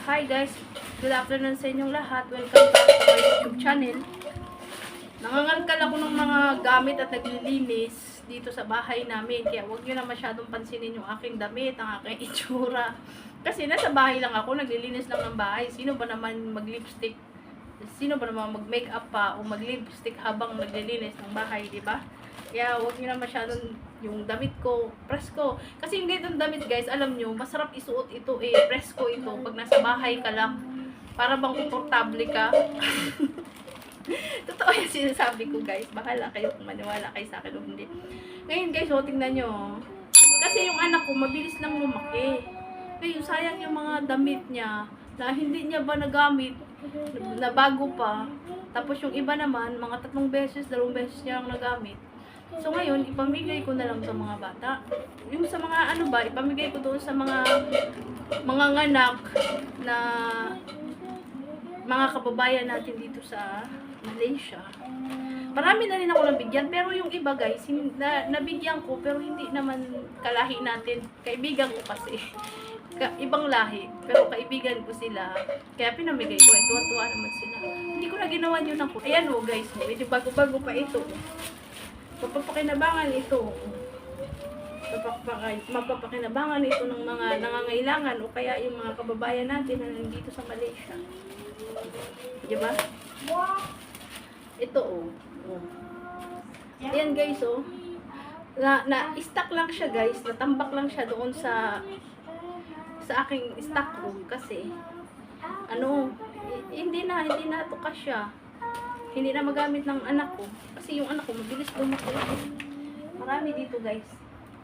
Hi guys, good afternoon sa inyong lahat. Welcome back to my YouTube channel. Nangangalkal ako ng mga gamit at naglilinis dito sa bahay namin. Kaya huwag nyo na masyadong pansinin yung aking damit, ang aking itsura. Kasi nasa bahay lang ako, naglilinis lang ng bahay. Sino ba naman mag-lipstick? Sino ba naman mag-makeup pa o mag-lipstick habang naglilinis ng bahay, di ba? Kaya huwag nyo na masyadong yung damit ko, presko. Kasi yung ganitong damit guys, alam nyo, masarap isuot ito presko ito pag nasa bahay ka lang. Para bang komportable ka. Totoo yung sinasabi ko guys. Bahala kayo kung maniwala kayo sa akin o hindi. Ngayon guys, tingnan nyo. Kasi yung anak ko, mabilis lang lumaki. Ngayon, sayang yung mga damit niya na hindi niya ba nagamit, na bago pa. Tapos yung iba naman, mga 3 beses, 2 beses niya lang nagamit. So ngayon, ipamigay ko na lang sa mga bata. Yung sa mga ano ba, ipamigay ko doon sa mga nganak na mga kababayan natin dito sa Malaysia. Marami na rin ako nabigyan, pero yung iba guys, nabigyan ko, pero hindi naman kalahi natin. Kaibigan ko kasi. Ibang lahi, pero kaibigan ko sila. Kaya pinamigay ko, tuwa-tuwa naman sila. Hindi ko na ginawa yun ako. Ayan o guys, medyo bago-bago pa ito. Mapapakinabangan ito. Mapapakinabangan ito ng mga nangangailangan o kaya yung mga kababayan natin na nandito sa Malaysia. Diba? Ito Ayan guys na-stack lang siya guys. Natambak lang siya doon sa aking stock room kasi hindi na ito kasya. Hindi na magamit ng anak ko. Kasi yung anak ko, mabilis lumaki. Marami dito, guys.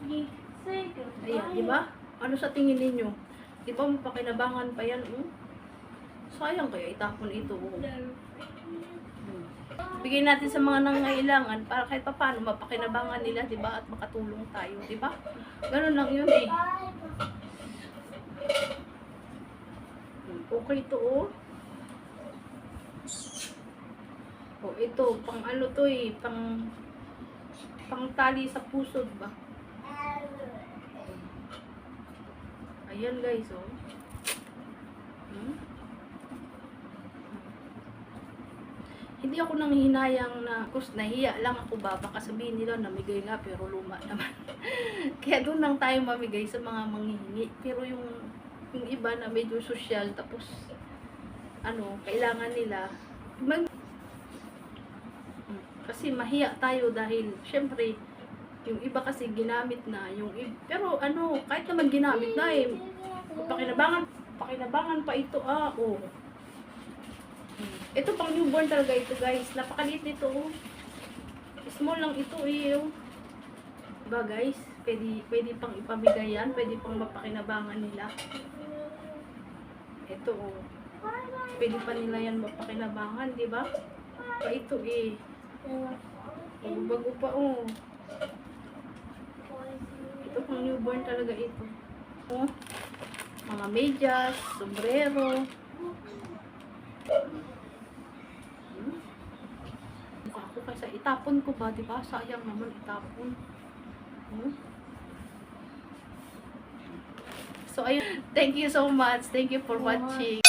Ayan, di ba? Ano sa tingin ninyo? Di ba mapakinabangan pa yan, Sayang kaya itapon ito, Bigyan natin sa mga nangangailangan para kahit paano mapakinabangan nila, di ba? At makatulong tayo, di ba? Ganun lang yun, Okay ito, ito, pang ano to pang tali sa pusod ba? Ayan guys, Hindi ako nang hinayang na, nahiya lang ako ba, baka sabihin nila namigay nga pero luma naman. Kaya doon lang tayo mamigay sa mga manghihingi. Pero yung iba na medyo social, tapos kailangan nila kasi mahiya tayo dahil syempre yung iba kasi ginamit na pero kahit naman ginamit na pakinabangan pa ito ito pang newborn talaga ito guys, napakaliit nito small lang ito diba guys, pwede pang ipamigay yan, pwede pang mapakinabangan nila ito pwede pa nila yan mapakinabangan, diba? Pa ito bago pa ito pang newborn talaga ito mga medyas, sombrero mukha ko kasi itapon ko ba, diba? Sayang naman itapon so ayun, thank you so much, thank you for watching.